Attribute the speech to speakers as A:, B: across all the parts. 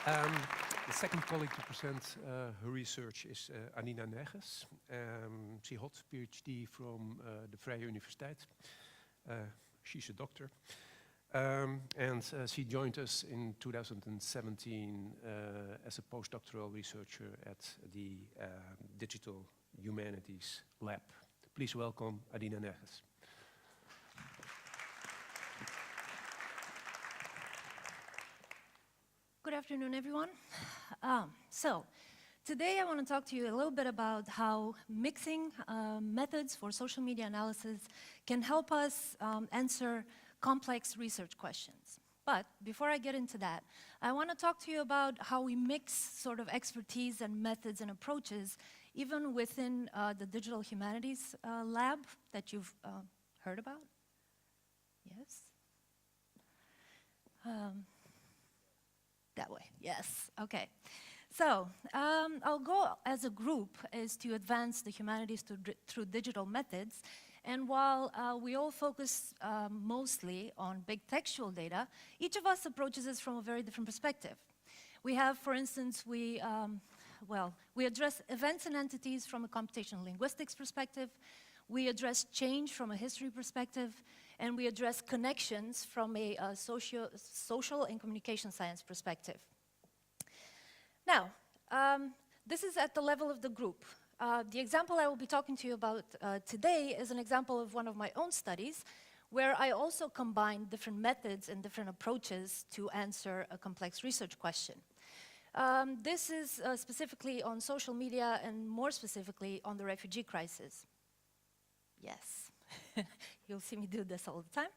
A: Um, the second colleague to present her research is Adina Nerghes. She holds a PhD from the Vrije Universiteit. She's a doctor. And she joined us in 2017 as a postdoctoral researcher at the Digital Humanities Lab. Please welcome Adina Nerghes.
B: Good afternoon, everyone. So, today I want to talk to you a little bit about how mixing methods for social media analysis can help us answer complex research questions. But before I get into that, I want to talk to you about how we mix sort of expertise and methods and approaches even within the Digital Humanities Lab that you've heard about. Yes? That way, yes, okay. So, our goal as a group is to advance the humanities through digital methods, and while we all focus mostly on big textual data, each of us approaches this from a very different perspective. We have, for instance, we address events and entities from a computational linguistics perspective, we address change from a history perspective, and we address connections from a social and communication science perspective. Now, this is at the level of the group. The example I will be talking to you about today is an example of one of my own studies, where I also combine different methods and different approaches to answer a complex research question. This is specifically on social media and more specifically on the refugee crisis. Yes. You'll see me do this all the time.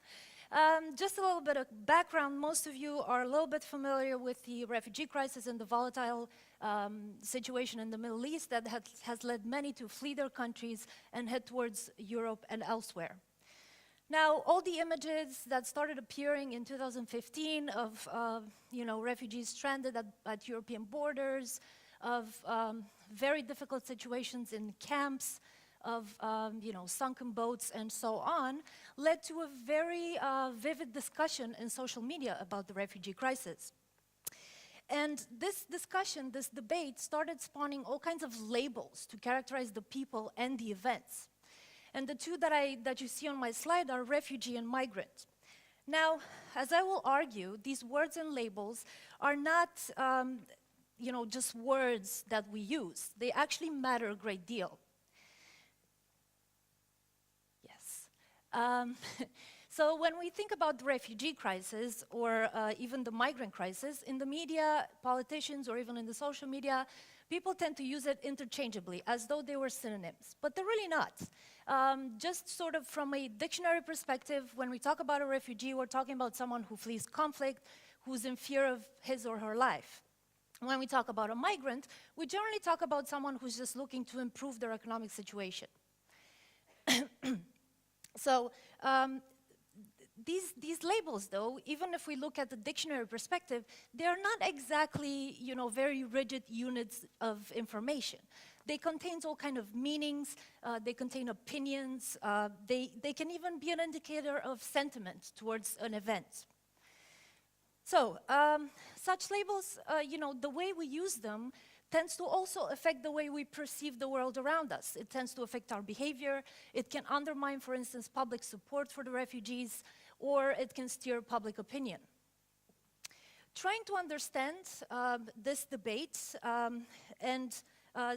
B: Just a little bit of background. Most of you are a little bit familiar with the refugee crisis and the volatile situation in the Middle East that has led many to flee their countries and head towards Europe and elsewhere. Now, all the images that started appearing in 2015 of refugees stranded at European borders, of very difficult situations in camps, of sunken boats and so on, led to a very vivid discussion in social media about the refugee crisis. And this discussion, this debate, started spawning all kinds of labels to characterize the people and the events. And the two that you see on my slide are refugee and migrant. Now, as I will argue, these words and labels are not just words that we use. They actually matter a great deal. So when we think about the refugee crisis or even the migrant crisis, in the media, politicians, or even in the social media, people tend to use it interchangeably as though they were synonyms, but they're really not. Just sort of from a dictionary perspective, when we talk about a refugee, we're talking about someone who flees conflict, who's in fear of his or her life. When we talk about a migrant, we generally talk about someone who's just looking to improve their economic situation. So these labels, though, even if we look at the dictionary perspective, they're not exactly, very rigid units of information. They contain all kind of meanings, they contain opinions, they can even be an indicator of sentiment towards an event. So, such labels, the way we use them tends to also affect the way we perceive the world around us. It tends to affect our behavior. It can undermine, for instance, public support for the refugees, or it can steer public opinion. Trying to understand this debate and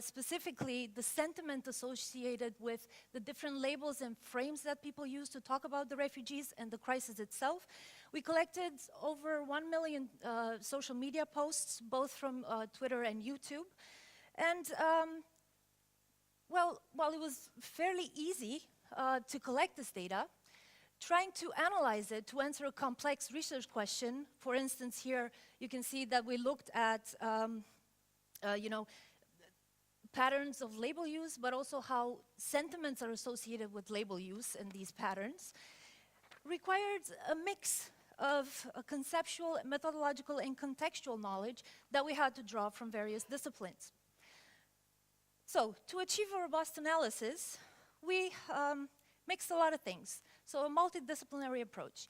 B: specifically the sentiment associated with the different labels and frames that people use to talk about the refugees and the crisis itself, we collected over 1 million social media posts, both from Twitter and YouTube. And while it was fairly easy to collect this data, trying to analyze it to answer a complex research question, for instance, here you can see that we looked at patterns of label use, but also how sentiments are associated with label use and these patterns, required a mix of conceptual, methodological, and contextual knowledge that we had to draw from various disciplines. So, to achieve a robust analysis, we mixed a lot of things. So, a multidisciplinary approach.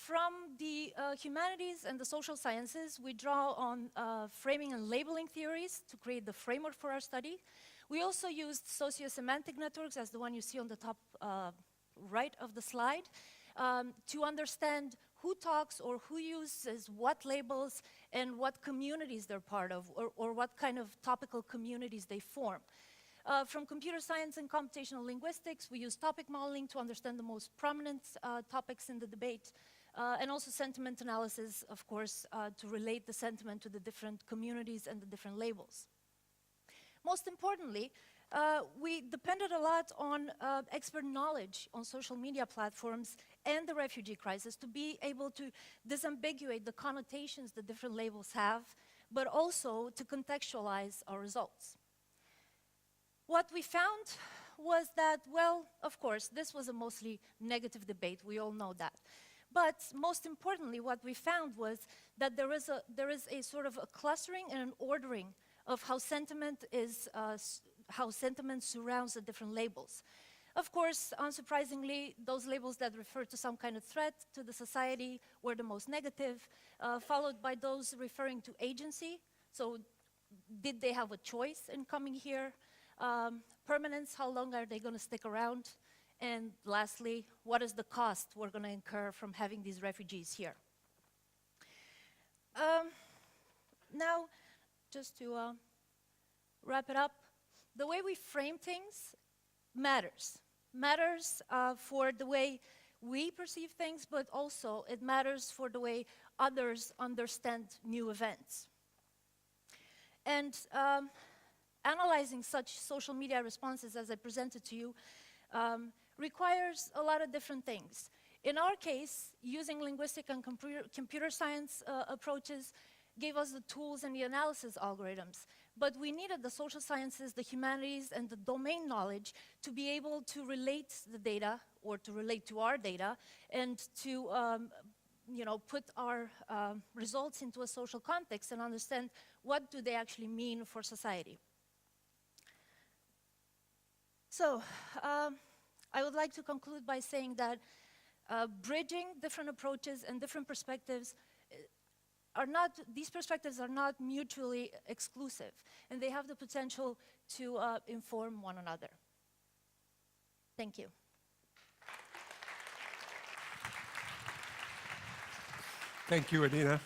B: From the humanities and the social sciences, we draw on framing and labeling theories to create the framework for our study. We also used sociosemantic networks, as the one you see on the top right of the slide, to understand who talks or who uses what labels and what communities they're part of, or what kind of topical communities they form. From computer science and computational linguistics, we use topic modeling to understand the most prominent topics in the debate, and also sentiment analysis, of course, to relate the sentiment to the different communities and the different labels. Most importantly, we depended a lot on expert knowledge on social media platforms and the refugee crisis to be able to disambiguate the connotations the different labels have, but also to contextualize our results. What we found was that, well, of course, this was a mostly negative debate, we all know that. But most importantly, what we found was that there is a sort of a clustering and an ordering of how sentiment surrounds the different labels. Of course, unsurprisingly, those labels that refer to some kind of threat to the society were the most negative, followed by those referring to agency. So, did they have a choice in coming here? Permanence, how long are they going to stick around? And lastly, what is the cost we're going to incur from having these refugees here? Now, just to wrap it up, the way we frame things matters. Matters for the way we perceive things, but also it matters for the way others understand new events. And analyzing such social media responses as I presented to you requires a lot of different things. In our case, using linguistic and computer science approaches gave us the tools and the analysis algorithms. But we needed the social sciences, the humanities, and the domain knowledge to be able to relate the data, or to relate to our data, and to put our results into a social context and understand what do they actually mean for society. So, I would like to conclude by saying that bridging different approaches and different perspectives these perspectives are not mutually exclusive, and they have the potential to inform one another. Thank you.
A: Thank you, Adina.